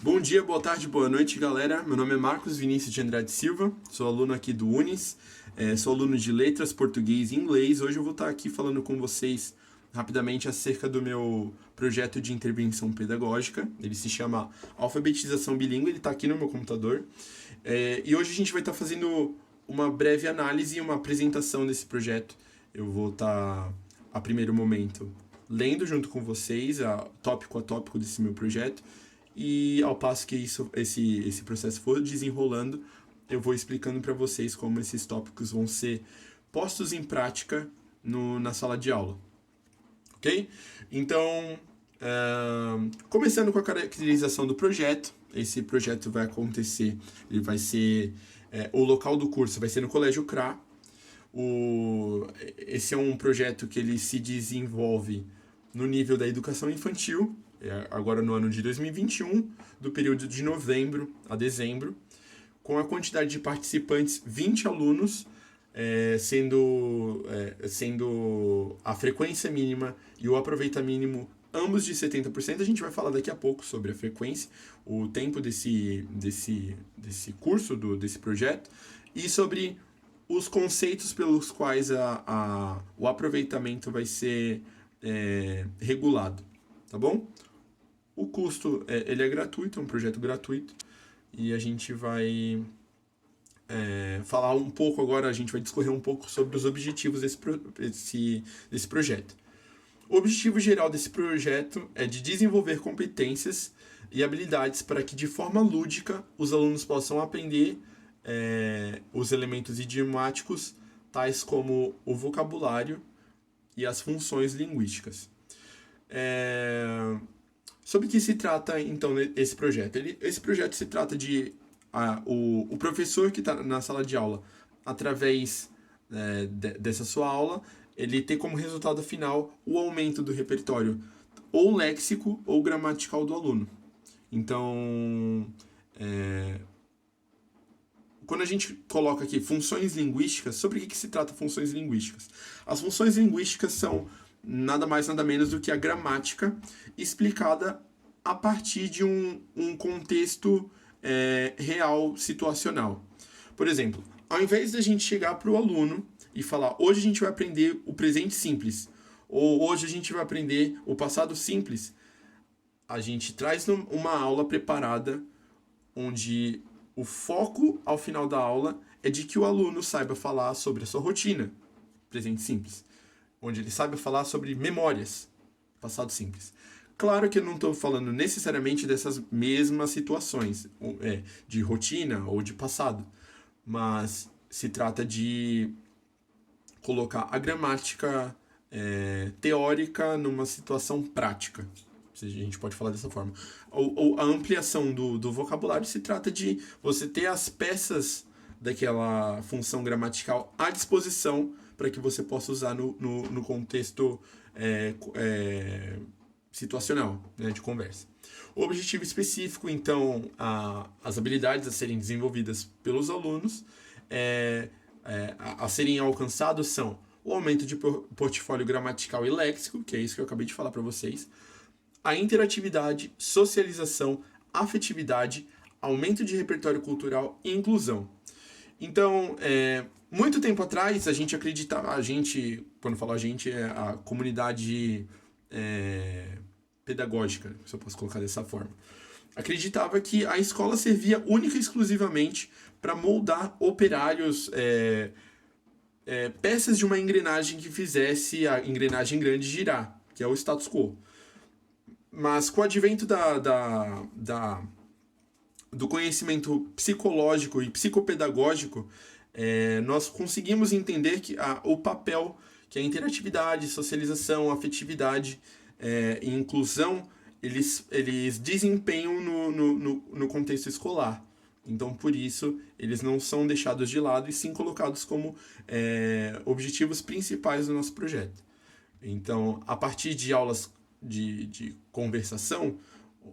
Bom dia, boa tarde, boa noite, galera. Meu nome é Marcos Vinícius de Andrade Silva, sou aluno aqui do Unis, sou aluno de Letras, Português e Inglês. Hoje eu vou estar aqui falando com vocês rapidamente acerca do meu projeto de intervenção pedagógica. Ele se chama Alfabetização Bilíngue, ele está aqui no meu computador. E hoje a gente vai estar fazendo uma breve análise e uma apresentação desse projeto. Eu vou estar, a primeiro momento, lendo junto com vocês, tópico a tópico desse meu projeto. E ao passo que esse processo for desenrolando, eu vou explicando para vocês como esses tópicos vão ser postos em prática na sala de aula. Ok? Então, começando com a caracterização do projeto, esse projeto vai acontecer, ele vai ser, o local do curso vai ser no Colégio CRA. Esse é um projeto que ele se desenvolve no nível da educação infantil, agora no ano de 2021, do período de novembro a dezembro, com a quantidade de participantes 20 alunos, sendo a frequência mínima e o aproveitamento mínimo ambos de 70%. A gente vai falar daqui a pouco sobre a frequência, o tempo desse curso, desse projeto, e sobre os conceitos pelos quais o aproveitamento vai ser regulado, tá bom? O custo ele é gratuito, é um projeto gratuito, e a gente vai falar um pouco agora, a gente vai discorrer um pouco sobre os objetivos desse projeto. O objetivo geral desse projeto é de desenvolver competências e habilidades para que, de forma lúdica, os alunos possam aprender os elementos idiomáticos, tais como o vocabulário e as funções linguísticas. Sobre o que se trata, então, esse projeto? Esse projeto se trata de o professor que está na sala de aula, através dessa sua aula, ele ter como resultado final o aumento do repertório ou léxico ou gramatical do aluno. Então, quando a gente coloca aqui funções linguísticas, sobre o que se trata funções linguísticas? As funções linguísticas são nada mais, nada menos do que a gramática explicada a partir de um contexto real, situacional. Por exemplo, ao invés da gente chegar para o aluno e falar, hoje a gente vai aprender o presente simples, ou hoje a gente vai aprender o passado simples, a gente traz uma aula preparada onde o foco ao final da aula é de que o aluno saiba falar sobre a sua rotina, presente simples, onde ele saiba falar sobre memórias, passado simples. Claro que eu não estou falando necessariamente dessas mesmas situações, de rotina ou de passado, mas se trata de colocar a gramática teórica numa situação prática. A gente pode falar dessa forma. Ou a ampliação do vocabulário se trata de você ter as peças daquela função gramatical à disposição para que você possa usar no contexto situacional, né, de conversa. O objetivo específico, então, as habilidades a serem desenvolvidas pelos alunos a serem alcançados são o aumento de portfólio gramatical e léxico, que é isso que eu acabei de falar para vocês, a interatividade, socialização, afetividade, aumento de repertório cultural e inclusão. Então, muito tempo atrás, a gente acreditava, quando falo a gente, é a comunidade pedagógica, se eu posso colocar dessa forma, acreditava que a escola servia única e exclusivamente para moldar operários, peças de uma engrenagem que fizesse a engrenagem grande girar, que é o status quo. Mas com o advento do conhecimento psicológico e psicopedagógico, nós conseguimos entender que o papel que a interatividade, socialização, afetividade e inclusão eles desempenham no contexto escolar. Então, por isso, eles não são deixados de lado e sim colocados como objetivos principais do nosso projeto. Então, a partir de aulas de conversação,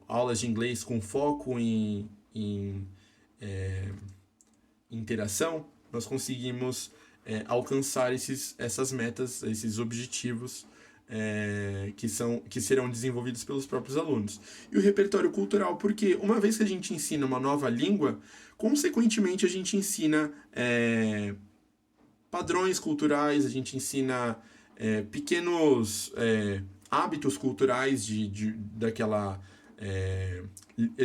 aulas de inglês com foco em interação, nós conseguimos alcançar essas metas, esses objetivos que serão desenvolvidos pelos próprios alunos. E o repertório cultural, porque uma vez que a gente ensina uma nova língua, consequentemente a gente ensina padrões culturais, a gente ensina pequenos hábitos culturais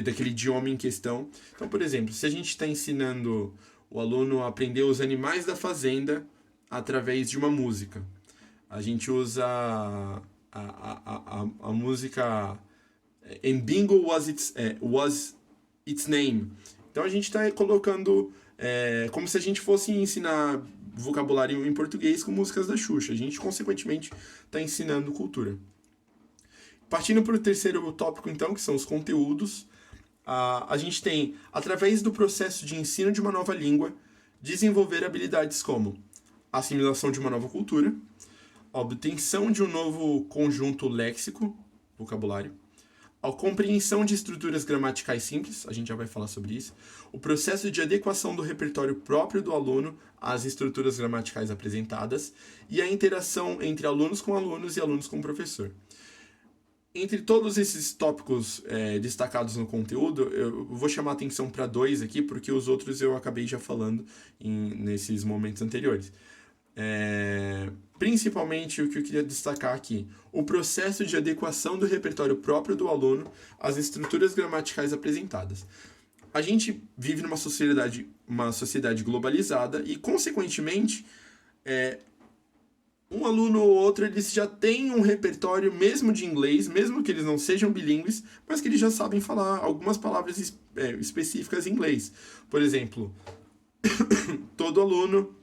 daquele idioma em questão. Então, por exemplo, se a gente está ensinando o aluno a aprender os animais da fazenda através de uma música, a gente usa a música And Bingo was its name. Então a gente está colocando como se a gente fosse ensinar vocabulário em português com músicas da Xuxa. A gente, consequentemente, está ensinando cultura. Partindo para o terceiro tópico, então, que são os conteúdos, a gente tem, através do processo de ensino de uma nova língua, desenvolver habilidades como assimilação de uma nova cultura, obtenção de um novo conjunto léxico, vocabulário, a compreensão de estruturas gramaticais simples, a gente já vai falar sobre isso, o processo de adequação do repertório próprio do aluno às estruturas gramaticais apresentadas e a interação entre alunos com alunos e alunos com professor. Entre todos esses tópicos destacados no conteúdo, eu vou chamar atenção para 2 aqui, porque os outros eu acabei já falando nesses momentos anteriores. Principalmente o que eu queria destacar aqui, o processo de adequação do repertório próprio do aluno às estruturas gramaticais apresentadas. A gente vive numa sociedade globalizada e, consequentemente, um aluno ou outro eles já têm um repertório mesmo de inglês, mesmo que eles não sejam bilíngues, mas que eles já sabem falar algumas palavras específicas em inglês. Por exemplo, todo aluno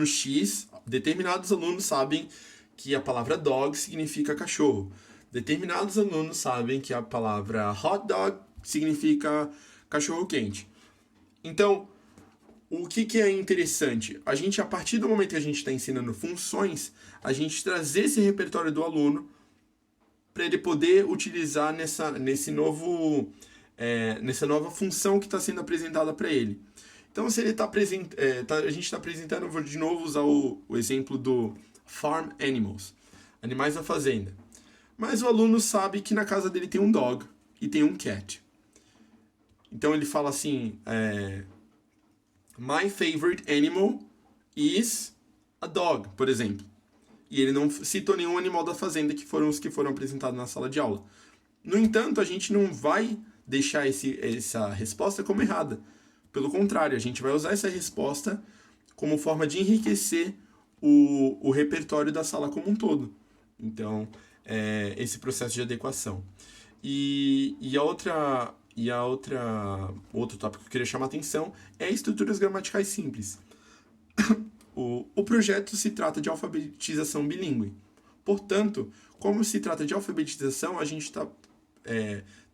X, determinados alunos sabem que a palavra dog significa cachorro. Determinados alunos sabem que a palavra hot dog significa cachorro quente. Então, o que é interessante? A gente, a partir do momento que a gente está ensinando funções, a gente trazer esse repertório do aluno para ele poder utilizar nessa nova função que está sendo apresentada para ele. Então, se ele a gente está apresentando, vou de novo usar o exemplo do farm animals, animais da fazenda. Mas o aluno sabe que na casa dele tem um dog e tem um cat. Então, ele fala assim, my favorite animal is a dog, por exemplo. E ele não citou nenhum animal da fazenda que foram os que foram apresentados na sala de aula. No entanto, a gente não vai deixar essa resposta como errada. Pelo contrário, a gente vai usar essa resposta como forma de enriquecer o repertório da sala como um todo. Então, esse processo de adequação. Outro tópico que eu queria chamar a atenção é estruturas gramaticais simples. O projeto se trata de alfabetização bilíngue. Portanto, como se trata de alfabetização, a gente está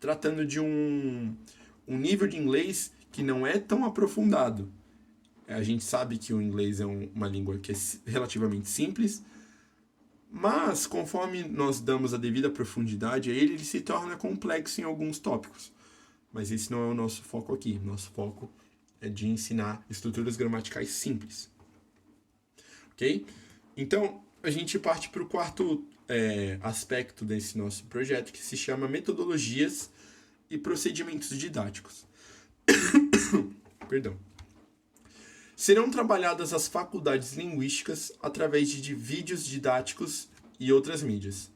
tratando de um nível de inglês que não é tão aprofundado. A gente sabe que o inglês é uma língua que é relativamente simples, mas conforme nós damos a devida profundidade a ele se torna complexo em alguns tópicos. Mas esse não é o nosso foco aqui. Nosso foco é de ensinar estruturas gramaticais simples. Ok? Então, a gente parte para o quarto aspecto desse nosso projeto, que se chama metodologias e procedimentos didáticos. Perdão. Serão trabalhadas as faculdades linguísticas através de vídeos didáticos e outras mídias.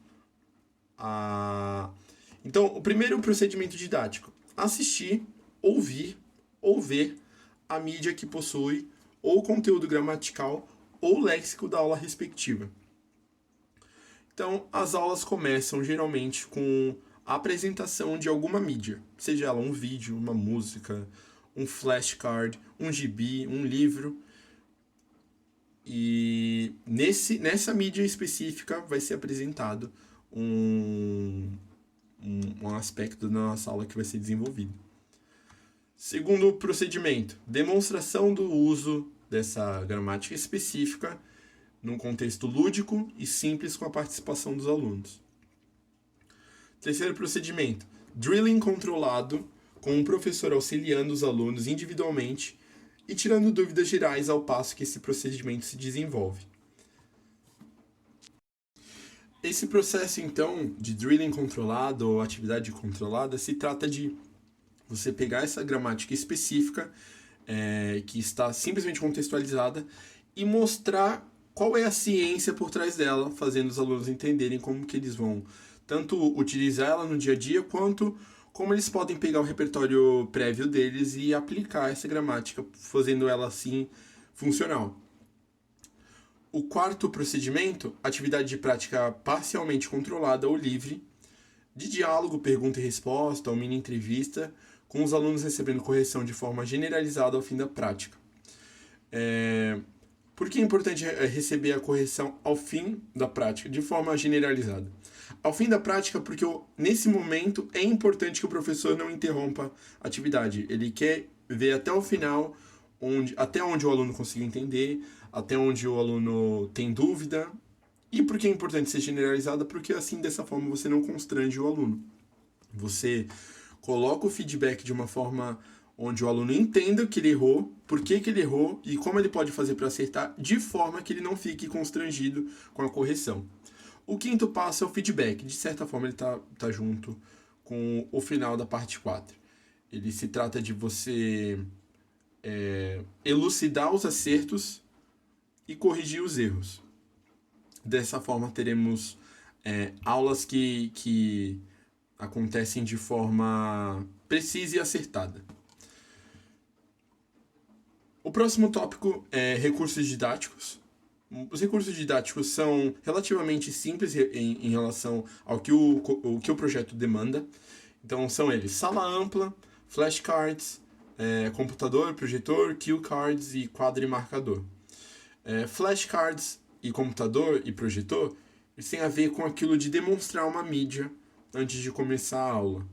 Então, o primeiro procedimento didático: assistir, ouvir ou ver a mídia que possui ou conteúdo gramatical ou léxico da aula respectiva. Então, as aulas começam geralmente com a apresentação de alguma mídia, seja ela um vídeo, uma música, um flashcard, um gibi, um livro. E nessa mídia específica vai ser apresentado um aspecto da nossa aula que vai ser desenvolvido. Segundo procedimento, demonstração do uso dessa gramática específica num contexto lúdico e simples com a participação dos alunos. Terceiro procedimento, drilling controlado, com um professor auxiliando os alunos individualmente e tirando dúvidas gerais ao passo que esse procedimento se desenvolve. Esse processo, então, de drilling controlado ou atividade controlada, se trata de você pegar essa gramática específica, que está simplesmente contextualizada, e mostrar qual é a ciência por trás dela, fazendo os alunos entenderem como que eles vão tanto utilizar ela no dia a dia, quanto como eles podem pegar o repertório prévio deles e aplicar essa gramática, fazendo ela assim funcional. O quarto procedimento, atividade de prática parcialmente controlada ou livre, de diálogo, pergunta e resposta ou mini entrevista, com os alunos recebendo correção de forma generalizada ao fim da prática. Por que é importante receber a correção ao fim da prática, de forma generalizada? Ao fim da prática, porque nesse momento é importante que o professor não interrompa a atividade. Ele quer ver até o final, até onde o aluno conseguiu entender, até onde o aluno tem dúvida. E por que é importante ser generalizada? Porque assim, dessa forma, você não constrange o aluno. Você coloca o feedback de uma forma onde o aluno entenda que ele errou, por que ele errou e como ele pode fazer para acertar, de forma que ele não fique constrangido com a correção. O quinto passo é o feedback. De certa forma, ele tá junto com o final da parte 4. Ele se trata de você elucidar os acertos e corrigir os erros. Dessa forma, teremos aulas que acontecem de forma precisa e acertada. O próximo tópico é recursos didáticos. Os recursos didáticos são relativamente simples em relação ao que o projeto demanda. Então, são eles: sala ampla, flashcards, computador, projetor, cue cards e quadro e marcador. Flashcards e computador e projetor, eles têm a ver com aquilo de demonstrar uma mídia antes de começar a aula.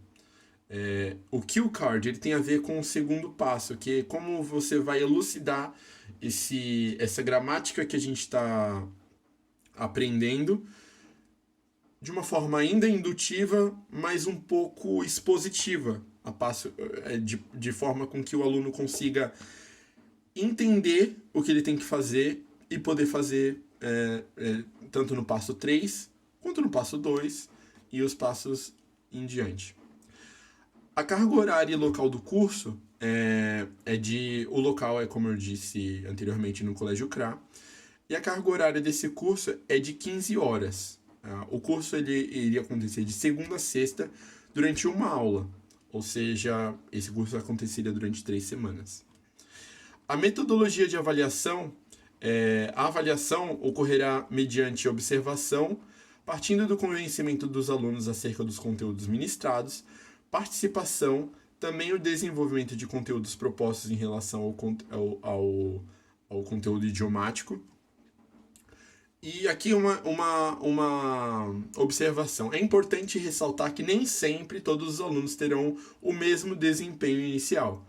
O cue card, ele tem a ver com o segundo passo, que é como você vai elucidar essa gramática que a gente está aprendendo de uma forma ainda indutiva, mas um pouco expositiva, de forma com que o aluno consiga entender o que ele tem que fazer e poder fazer tanto no passo 3 quanto no passo 2 e os passos em diante. A carga horária e local do curso o local é, como eu disse anteriormente, no Colégio CRA, e a carga horária desse curso é de 15 horas. O curso ele iria acontecer de segunda a sexta durante uma aula, ou seja, esse curso aconteceria durante 3 semanas. A metodologia de avaliação, a avaliação ocorrerá mediante observação, partindo do convencimento dos alunos acerca dos conteúdos ministrados, participação, também o desenvolvimento de conteúdos propostos em relação ao conteúdo idiomático. E aqui uma observação. É importante ressaltar que nem sempre todos os alunos terão o mesmo desempenho inicial.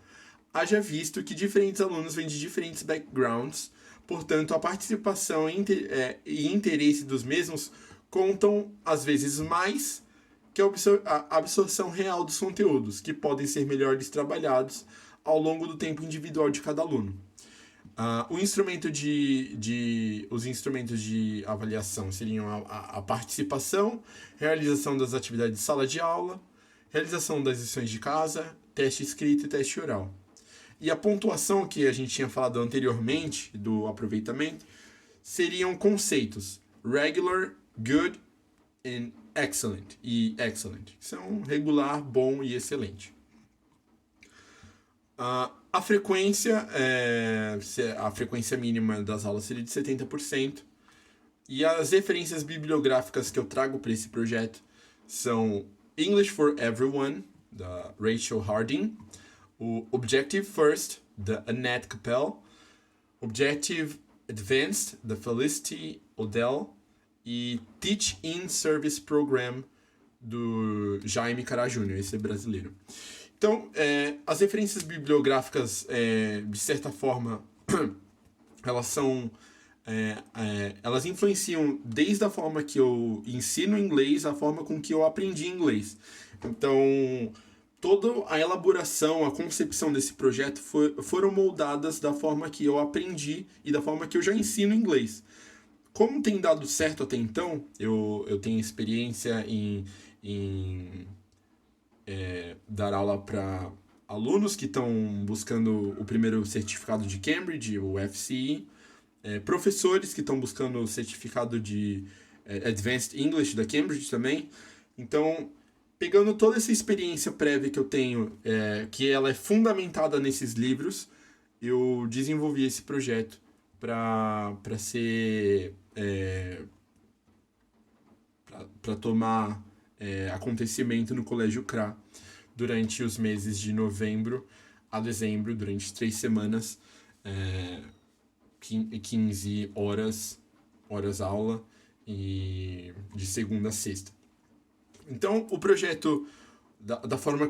Haja visto que diferentes alunos vêm de diferentes backgrounds, portanto, a participação e interesse dos mesmos contam, às vezes, mais que a absorção real dos conteúdos, que podem ser melhores trabalhados ao longo do tempo individual de cada aluno. Os instrumentos de avaliação seriam a participação, realização das atividades de sala de aula, realização das lições de casa, teste escrito e teste oral. E a pontuação que a gente tinha falado anteriormente, do aproveitamento, seriam conceitos regular, good and excellent, que são regular, bom e excelente. A frequência mínima das aulas seria de 70%, e as referências bibliográficas que eu trago para esse projeto são English for Everyone, da Rachel Harding, o Objective First, da Annette Capel, Objective Advanced, da Felicity Odell, e Teach in Service Program, do Jaime Cará Jr., esse é brasileiro. Então, as referências bibliográficas, de certa forma, elas influenciam desde a forma que eu ensino inglês, a forma com que eu aprendi inglês. Então, toda a elaboração, a concepção desse projeto foram moldadas da forma que eu aprendi e da forma que eu já ensino inglês. Como tem dado certo até então, eu tenho experiência em dar aula para alunos que estão buscando o primeiro certificado de Cambridge, o FCE, professores que estão buscando o certificado de Advanced English da Cambridge também. Então, pegando toda essa experiência prévia que eu tenho, que ela é fundamentada nesses livros, eu desenvolvi esse projeto para ser para tomar acontecimento no Colégio CRA durante os meses de novembro a dezembro, durante 3 semanas, 15 horas aula, e de segunda a sexta. Então, o projeto, da forma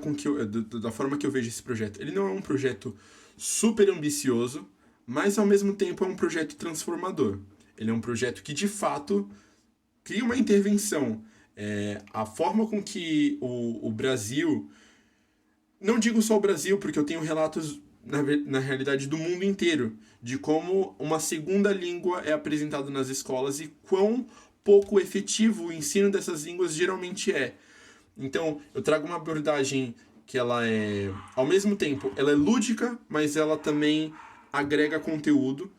que eu vejo esse projeto, ele não é um projeto super ambicioso, mas ao mesmo tempo é um projeto transformador. Ele é um projeto que, de fato, cria uma intervenção. A forma com que o Brasil... Não digo só o Brasil, porque eu tenho relatos, na realidade, do mundo inteiro, de como uma segunda língua é apresentada nas escolas e quão pouco efetivo o ensino dessas línguas geralmente é. Então, eu trago uma abordagem que ela é, ao mesmo tempo, ela é lúdica, mas ela também agrega conteúdo.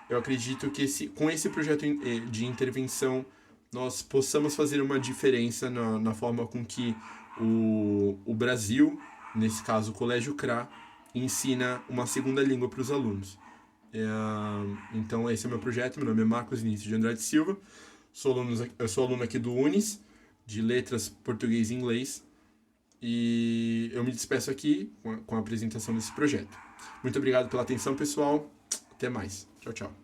Eu acredito que com esse projeto de intervenção nós possamos fazer uma diferença na forma com que o Brasil, nesse caso o Colégio CRA, ensina uma segunda língua para os alunos. Então esse é o meu projeto, meu nome é Marcos Vinícius de Andrade Silva, eu sou aluno aqui do UNIS, de Letras Português e Inglês, e eu me despeço aqui com a apresentação desse projeto. Muito obrigado pela atenção, pessoal. Até mais. Tchau, tchau.